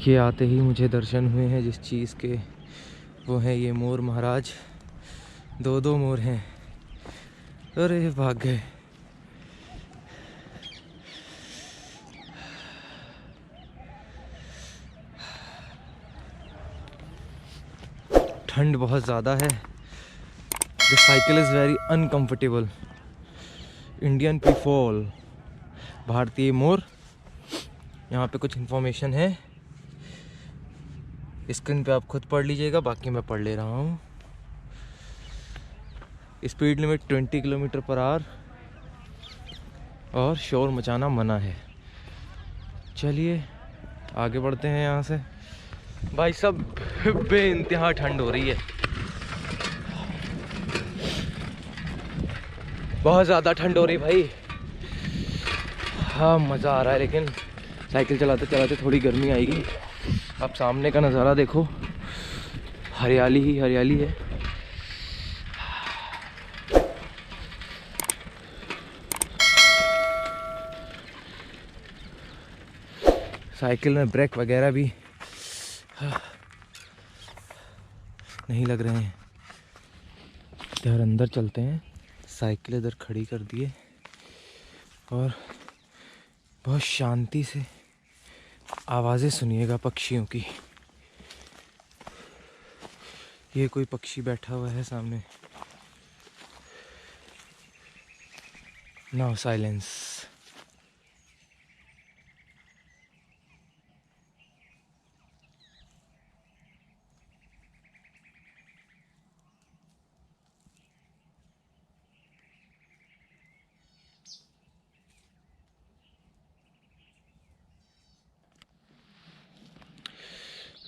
देखिए आते ही मुझे दर्शन हुए हैं जिस चीज़ के, वो है ये मोर महाराज। दो मोर हैं। अरे भाग गए। ठंड बहुत ज़्यादा है। The cycle is very uncomfortable. Indian peafowl, भारतीय मोर। यहाँ पे कुछ इन्फॉर्मेशन है, स्क्रीन पे आप खुद पढ़ लीजिएगा, बाकी मैं पढ़ ले रहा हूँ। Speed limit 20 kilometre per hour और शोर मचाना मना है। चलिए आगे बढ़ते हैं यहाँ से। भाई सब बेइंतहा ठंड हो रही है, बहुत ज़्यादा ठंड हो रही भाई। हाँ मज़ा आ रहा है, लेकिन साइकिल चलाते चलाते थोड़ी गर्मी आएगी। आप सामने का नज़ारा देखो, हरियाली ही हरियाली है। साइकिल में ब्रेक वगैरह भी नहीं लग रहे हैं। इधर अंदर चलते हैं। साइकिल इधर खड़ी कर दिए और बहुत शांति से आवाज़ें सुनिएगा पक्षियों की। ये कोई पक्षी बैठा हुआ है सामने। Now silence.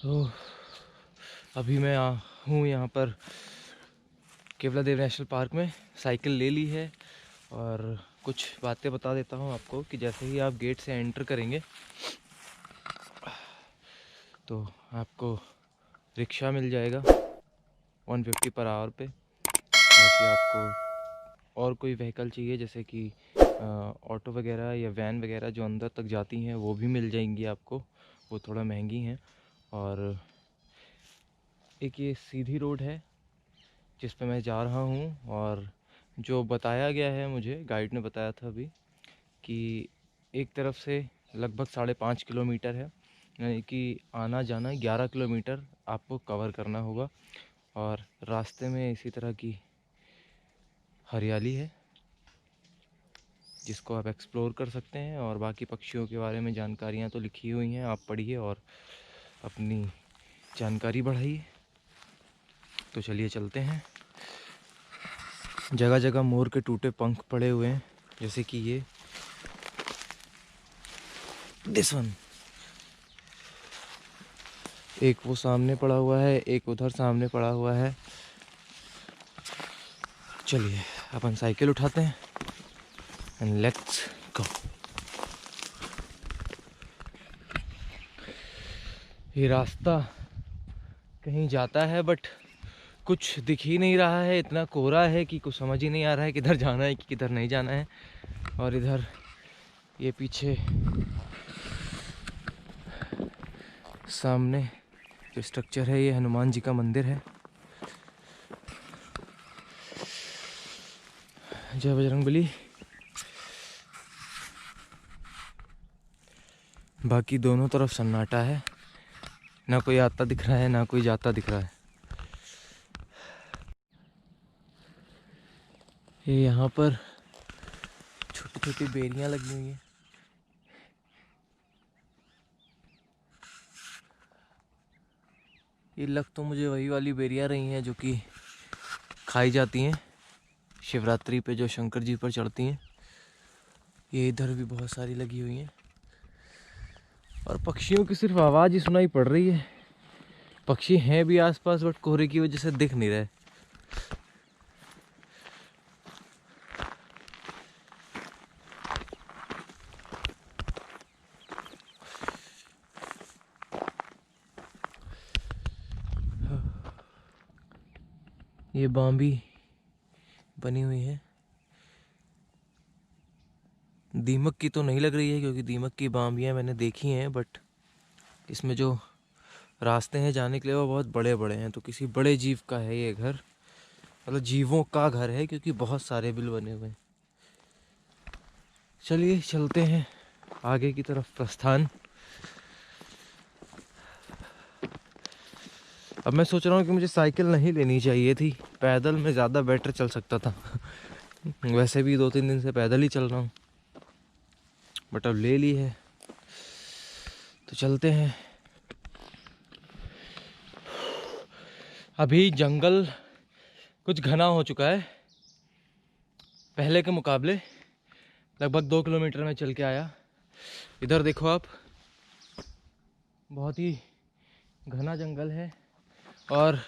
तो अभी मैं हूँ यहाँ पर केवला देव नेशनल पार्क में। साइकिल ले ली है और कुछ बातें बता देता हूँ आपको कि जैसे ही आप गेट से एंटर करेंगे तो आपको रिक्शा मिल जाएगा 150 पर आवर पे। बाकी आपको और कोई व्हीकल चाहिए जैसे कि ऑटो वगैरह या वैन वगैरह जो अंदर तक जाती हैं वो भी मिल जाएंगी आपको, वो थोड़ा महंगी हैं। और एक ये सीधी रोड है जिस पे मैं जा रहा हूँ, और जो बताया गया है मुझे, गाइड ने बताया था अभी कि एक तरफ से लगभग 5.5 किलोमीटर है, यानी कि आना जाना 11 किलोमीटर आपको कवर करना होगा। और रास्ते में इसी तरह की हरियाली है जिसको आप एक्सप्लोर कर सकते हैं। और बाकी पक्षियों के बारे में जानकारियाँ तो लिखी हुई हैं, आप पढ़िए और अपनी जानकारी बढ़ाइए। तो चलिए चलते हैं। जगह जगह मोर के टूटे पंख पड़े हुए हैं, जैसे कि ये दिस वन। एक वो सामने पड़ा हुआ है, एक उधर सामने पड़ा हुआ है। चलिए अपन साइकिल उठाते हैं एंड लेट्स गो। ये रास्ता कहीं जाता है बट कुछ दिख ही नहीं रहा है, इतना कोहरा है कि कुछ समझ ही नहीं आ रहा है किधर जाना है कि किधर नहीं जाना है। और इधर ये पीछे सामने जो स्ट्रक्चर है ये हनुमान जी का मंदिर है। जय बजरंगबली। बाकी दोनों तरफ सन्नाटा है, ना कोई आता दिख रहा है ना कोई जाता दिख रहा है। ये यहाँ पर छोटी छोटी बेरियां लगी हुई हैं। ये लग तो मुझे वही वाली बेरियां रही हैं जो कि खाई जाती हैं शिवरात्रि पे, जो शंकर जी पर चढ़ती हैं। ये इधर भी बहुत सारी लगी हुई हैं और पक्षियों की सिर्फ आवाज़ ही सुनाई पड़ रही है। पक्षी हैं भी आसपास बट कोहरे की वजह से दिख नहीं रहे। ये बाम्बी बनी हुई है। दीमक की तो नहीं लग रही है क्योंकि दीमक की बाम्बियाँ मैंने देखी हैं, बट इसमें जो रास्ते हैं जाने के लिए वो बहुत बड़े बड़े हैं, तो किसी बड़े जीव का है ये घर, मतलब जीवों का घर है, क्योंकि बहुत सारे बिल बने हुए हैं। चलिए चलते हैं आगे की तरफ प्रस्थान। अब मैं सोच रहा हूँ कि मुझे साइकिल नहीं लेनी चाहिए थी, पैदल में ज़्यादा बेटर चल सकता था। वैसे भी 2-3 दिन से पैदल ही चल रहा हूँ, बट अब ले ली है तो चलते हैं। अभी जंगल कुछ घना हो चुका है पहले के मुकाबले, लगभग 2 किलोमीटर में चल के आया। इधर देखो आप, बहुत ही घना जंगल है, और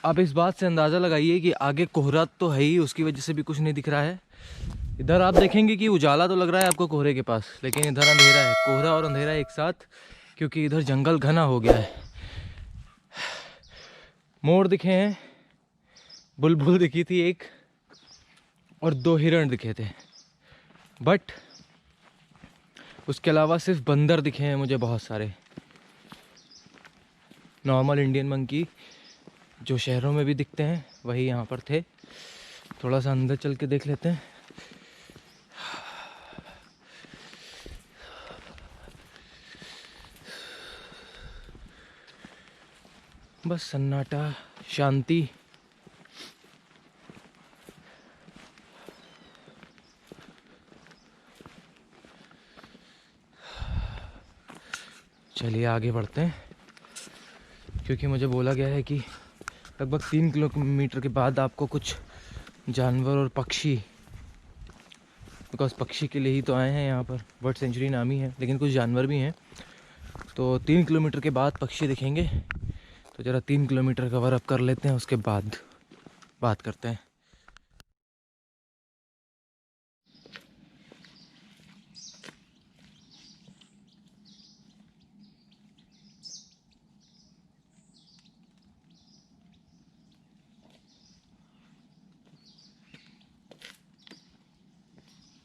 आप इस बात से अंदाज़ा लगाइए कि आगे कोहरा तो है ही, उसकी वजह से भी कुछ नहीं दिख रहा है। इधर आप देखेंगे कि उजाला तो लग रहा है आपको कोहरे के पास, लेकिन इधर अंधेरा है, कोहरा और अंधेरा एक साथ, क्योंकि इधर जंगल घना हो गया है। मोर दिखे हैं, बुलबुल दिखी थी एक, और 2 हिरण दिखे थे, बट उसके अलावा सिर्फ बंदर दिखे हैं मुझे बहुत सारे। नॉर्मल इंडियन मंकी जो शहरों में भी दिखते हैं वही यहाँ पर थे। थोड़ा सा अंदर चल के देख लेते हैं। बस सन्नाटा, शांति। चलिए आगे बढ़ते हैं, क्योंकि मुझे बोला गया है कि लगभग 3 किलोमीटर के बाद आपको कुछ जानवर और पक्षी, बिकॉज पक्षी के लिए ही तो आए हैं यहाँ पर, बर्ड सेंचुरी नाम ही है, लेकिन कुछ जानवर भी हैं। तो 3 किलोमीटर के बाद पक्षी दिखेंगे, तो ज़रा 3 किलोमीटर कवर अप कर लेते हैं, उसके बाद बात करते हैं।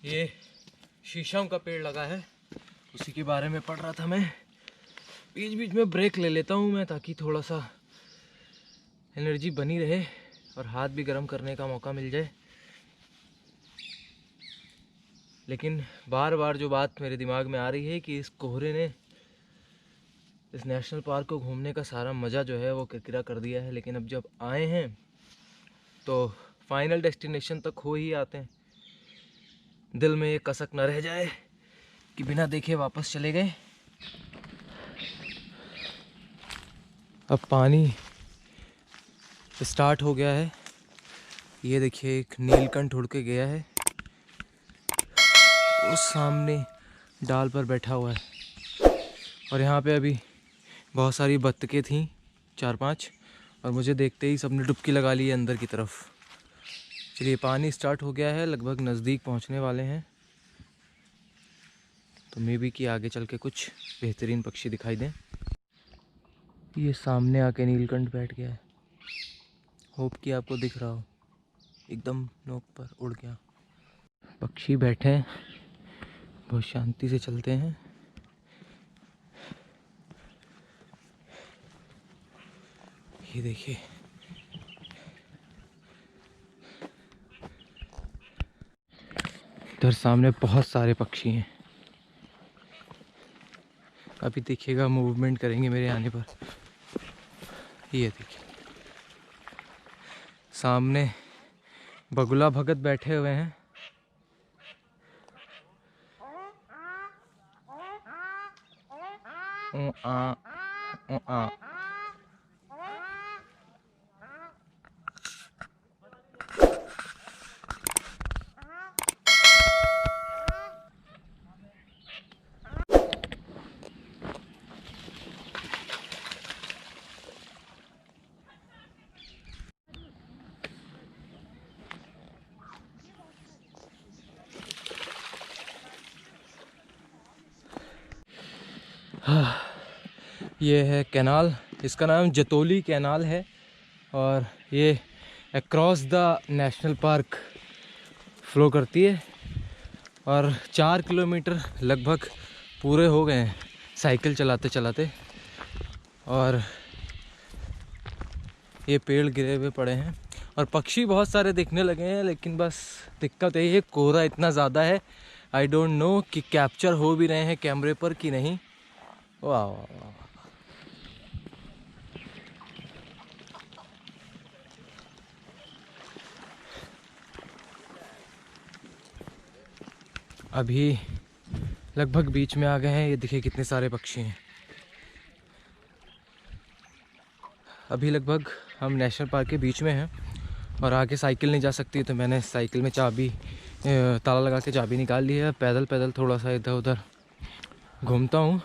ये शीशम का पेड़ लगा है, उसी के बारे में पढ़ रहा था मैं। बीच बीच में ब्रेक ले लेता हूँ मैं, ताकि थोड़ा सा एनर्जी बनी रहे और हाथ भी गर्म करने का मौका मिल जाए। लेकिन बार बार जो बात मेरे दिमाग में आ रही है कि इस कोहरे ने इस नेशनल पार्क को घूमने का सारा मज़ा जो है वो किरकिरा कर दिया है। लेकिन अब जब आए हैं तो फाइनल डेस्टिनेशन तक हो ही आते हैं। दिल में ये कसक न रह जाए कि बिना देखे वापस चले गए। अब पानी स्टार्ट हो गया है, ये देखिए एक नीलकंठ उड़ के गया है, उस सामने डाल पर बैठा हुआ है। और यहाँ पे अभी बहुत सारी बत्तखें थीं, 4-5, और मुझे देखते ही सबने डुबकी लगा ली है अंदर की तरफ। चलिए पानी स्टार्ट हो गया है, लगभग नज़दीक पहुँचने वाले हैं, तो मे बी कि आगे चल के कुछ बेहतरीन पक्षी दिखाई दें। ये सामने आके नीलकंठ बैठ गया है, होप कि आपको दिख रहा हो, एकदम नोक पर उड़ गया। पक्षी बैठे हैं, बहुत शांति से चलते हैं। ये देखिए इधर सामने बहुत सारे पक्षी हैं, अभी देखिएगा मूवमेंट करेंगे मेरे आने पर। ये देखिए सामने बगुला भगत बैठे हुए हैं। ये है कैनाल, इसका नाम जतोली कैनाल है, और ये across the national park flow करती है। और 4 किलोमीटर लगभग पूरे हो गए हैं साइकिल चलाते चलाते। और ये पेड़ गिरे हुए पड़े हैं और पक्षी बहुत सारे दिखने लगे हैं, लेकिन बस दिक्कत यही है कोहरा इतना ज़्यादा है। आई डोंट नो कि कैप्चर हो भी रहे हैं कैमरे पर कि नहीं। वाह वाह वाह। अभी लगभग बीच में आ गए हैं। ये देखिए कितने सारे पक्षी हैं। अभी लगभग हम नेशनल पार्क के बीच में हैं और आगे साइकिल नहीं जा सकती, तो मैंने साइकिल में चाबी ताला लगा के चाबी निकाल ली है। पैदल पैदल थोड़ा सा इधर उधर घूमता हूँ।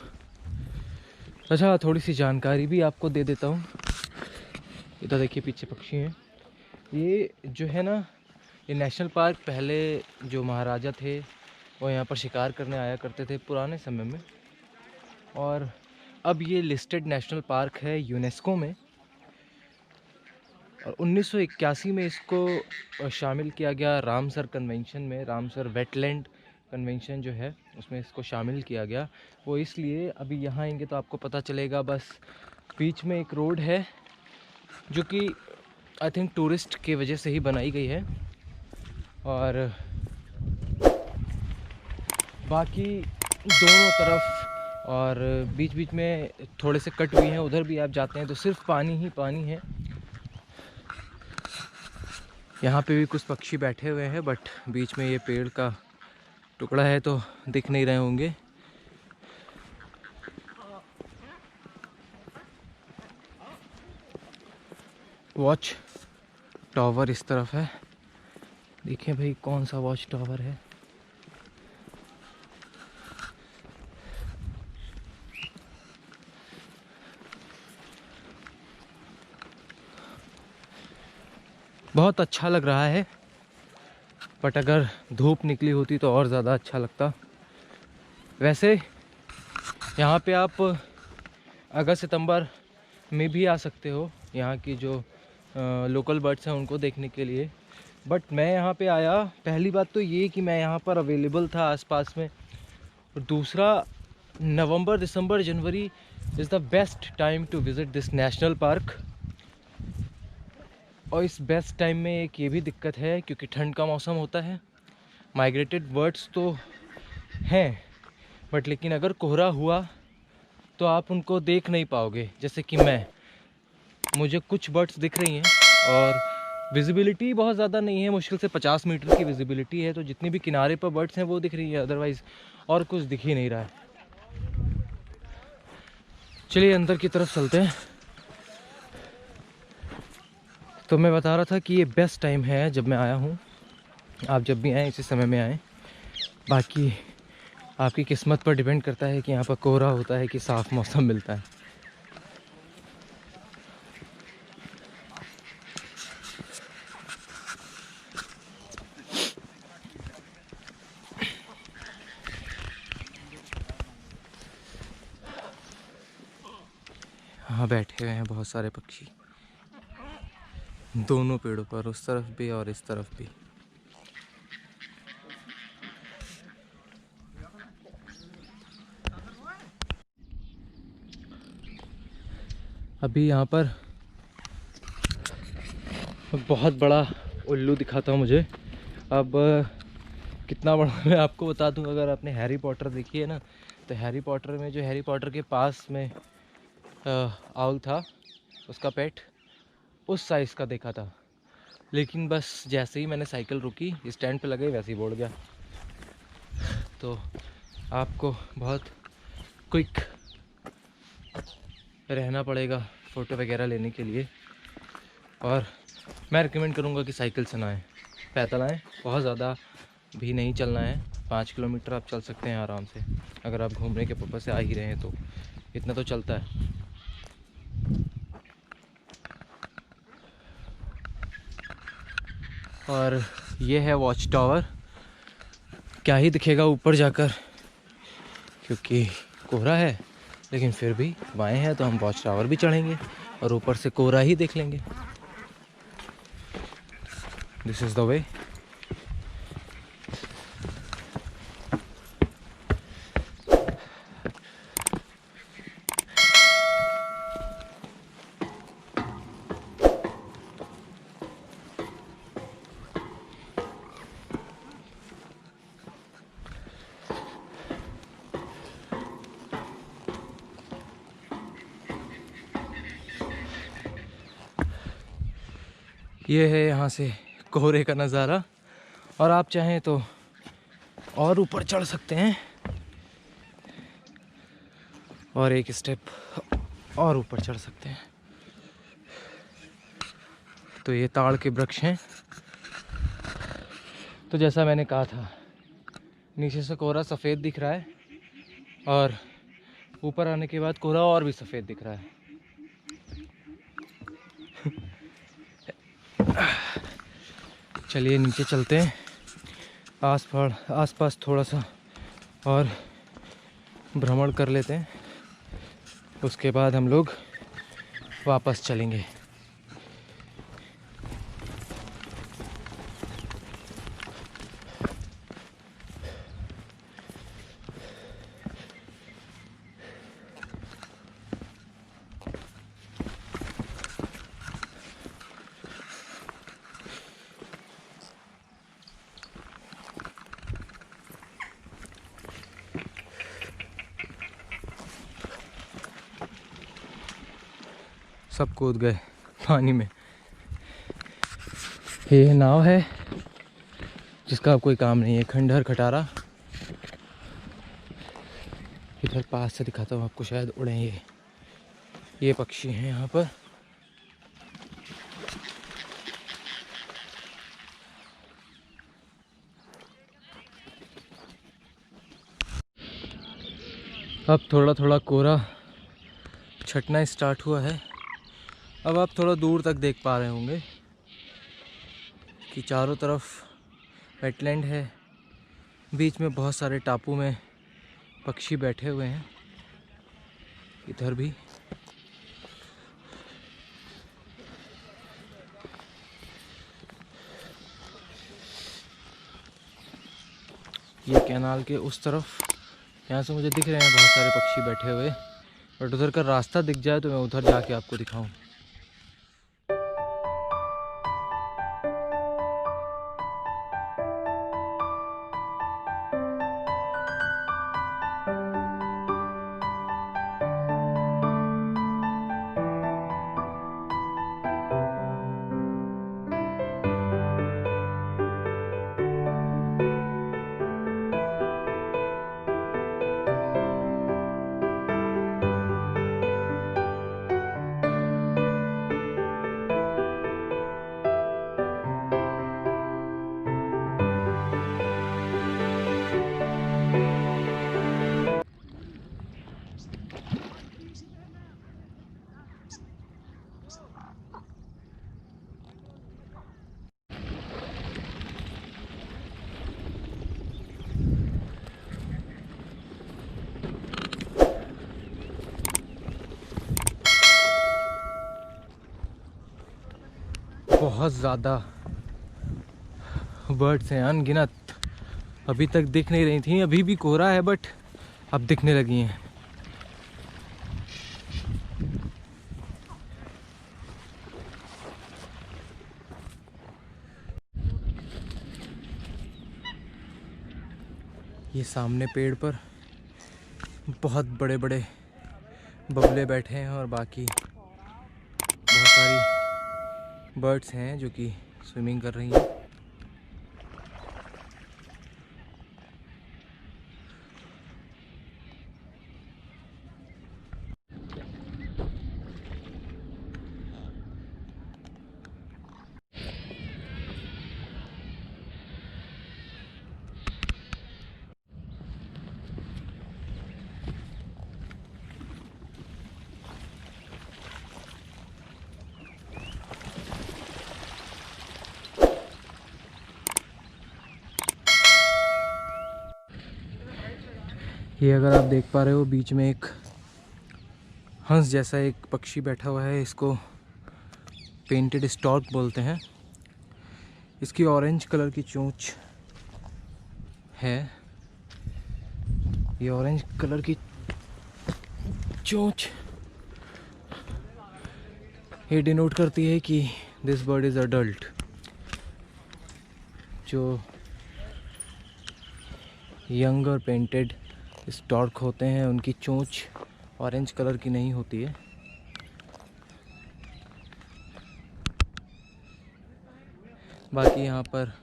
अच्छा, थोड़ी सी जानकारी भी आपको दे देता हूँ। इधर देखिए पीछे पक्षी हैं। ये जो है ना, ये नेशनल पार्क पहले जो महाराजा थे वो यहाँ पर शिकार करने आया करते थे पुराने समय में, और अब ये लिस्टेड नेशनल पार्क है यूनेस्को में। और 1981 में इसको शामिल किया गया रामसर कन्वेंशन में। रामसर वेटलैंड कन्वेंशन जो है उसमें इसको शामिल किया गया। वो इसलिए, अभी यहाँ आएंगे तो आपको पता चलेगा। बस बीच में एक रोड है जो कि आई थिंक टूरिस्ट के वजह से ही बनाई गई है, और बाकी दोनों तरफ और बीच बीच में थोड़े से कट हुई हैं, उधर भी आप जाते हैं तो सिर्फ पानी ही पानी है। यहाँ पे भी कुछ पक्षी बैठे हुए हैं, बट बीच में ये पेड़ का टुकड़ा है तो दिख नहीं रहे होंगे। वॉच टावर इस तरफ है। देखिए भाई कौन सा वॉच टावर है। बहुत अच्छा लग रहा है, बट अगर धूप निकली होती तो और ज़्यादा अच्छा लगता। वैसे यहाँ पे आप अगस्त सितंबर में भी आ सकते हो, यहाँ की जो लोकल बर्ड्स हैं उनको देखने के लिए। बट मैं यहाँ पे आया, पहली बात तो ये कि मैं यहाँ पर अवेलेबल था आसपास में, और दूसरा November December January is the best time to visit this national park. और इस बेस्ट टाइम में एक ये भी दिक्कत है क्योंकि ठंड का मौसम होता है। माइग्रेटेड बर्ड्स तो हैं, बट लेकिन अगर कोहरा हुआ तो आप उनको देख नहीं पाओगे। जैसे कि मुझे कुछ बर्ड्स दिख रही हैं और विजिबिलिटी बहुत ज़्यादा नहीं है, मुश्किल से 50 मीटर की विजिबिलिटी है, तो जितनी भी किनारे पर बर्ड्स हैं वो दिख रही है, अदरवाइज़ और कुछ दिख ही नहीं रहा है। चलिए अंदर की तरफ चलते हैं। तो मैं बता रहा था कि ये बेस्ट टाइम है जब मैं आया हूँ। आप जब भी आएँ इसी समय में आएँ। बाकी आपकी किस्मत पर डिपेंड करता है कि यहाँ पर कोहरा होता है कि साफ़ मौसम मिलता है। हाँ, बैठे हुए हैं बहुत सारे पक्षी दोनों पेड़ों पर, उस तरफ भी और इस तरफ भी। अभी यहाँ पर बहुत बड़ा उल्लू दिखा था मुझे। अब कितना बड़ा मैं आपको बता दूं, अगर आपने हैरी पॉटर देखी है ना, तो हैरी पॉटर में जो हैरी पॉटर के पास में आउल था, उसका पेट उस साइज़ का देखा था। लेकिन बस जैसे ही मैंने साइकिल रुकी, स्टैंड पे लगे, वैसे ही बोल गया। तो आपको बहुत क्विक रहना पड़ेगा फ़ोटो वगैरह लेने के लिए, और मैं रिकमेंड करूँगा कि साइकिल से ना आएँ, पैदल आएँ। बहुत ज़्यादा भी नहीं चलना है, 5 किलोमीटर आप चल सकते हैं आराम से, अगर आप घूमने के पर्पज़ से आ ही रहे हैं तो इतना तो चलता है। और ये है वॉच टावर। क्या ही दिखेगा ऊपर जाकर क्योंकि कोहरा है, लेकिन फिर भी बाएं हैं तो हम वॉच टावर भी चढ़ेंगे और ऊपर से कोहरा ही देख लेंगे। This is the way. ये है यहाँ से कोहरे का नज़ारा। और आप चाहें तो और ऊपर चढ़ सकते हैं और एक स्टेप और ऊपर चढ़ सकते हैं। तो ये ताड़ के वृक्ष हैं। तो जैसा मैंने कहा था, नीचे से कोहरा सफ़ेद दिख रहा है और ऊपर आने के बाद कोहरा और भी सफ़ेद दिख रहा है। चलिए नीचे चलते हैं, आसपास थोड़ा सा और भ्रमण कर लेते हैं, उसके बाद हम लोग वापस चलेंगे। सब कूद गए पानी में। ये नाव है जिसका अब कोई काम नहीं है, खंडहर खटारा। इधर पास से दिखाता हूँ आपको, शायद उड़े ये पक्षी हैं यहाँ पर। अब थोड़ा थोड़ा कोहरा छटना स्टार्ट हुआ है। अब आप थोड़ा दूर तक देख पा रहे होंगे कि चारों तरफ वेटलैंड है, बीच में बहुत सारे टापू में पक्षी बैठे हुए हैं। इधर भी ये कैनाल के उस तरफ, यहाँ से मुझे दिख रहे हैं बहुत सारे पक्षी बैठे हुए, बट उधर का रास्ता दिख जाए तो मैं उधर जाके आपको दिखाऊं। बहुत ज़्यादा बर्ड्स हैं, अनगिनत। अभी तक दिख नहीं रही थी, अभी भी कोहरा है बट अब दिखने लगी हैं। ये सामने पेड़ पर बहुत बड़े बड़े बगुले बैठे हैं और बाकी बहुत सारी बर्ड्स हैं जो कि स्विमिंग कर रही हैं। ये अगर आप देख पा रहे हो, बीच में एक हंस जैसा एक पक्षी बैठा हुआ है। इसको पेंटेड स्टॉर्क बोलते हैं। इसकी ऑरेंज कलर की चोंच है। ये ऑरेंज कलर की चोंच ये डिनोट करती है कि दिस बर्ड इज़ अडल्ट। जो यंग और पेंटेड स्टॉर्क होते हैं उनकी चोंच ऑरेंज कलर की नहीं होती है। बाकी यहाँ पर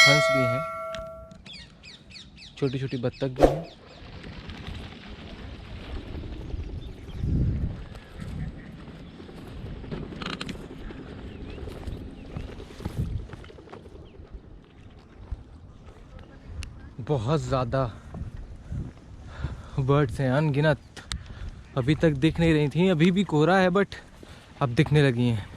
हंस भी हैं, छोटी छोटी बत्तख भी हैं। बहुत ज़्यादा बर्ड्स हैं, अनगिनत। अभी तक दिख नहीं रही थी, अभी भी कोहरा है बट अब दिखने लगी हैं।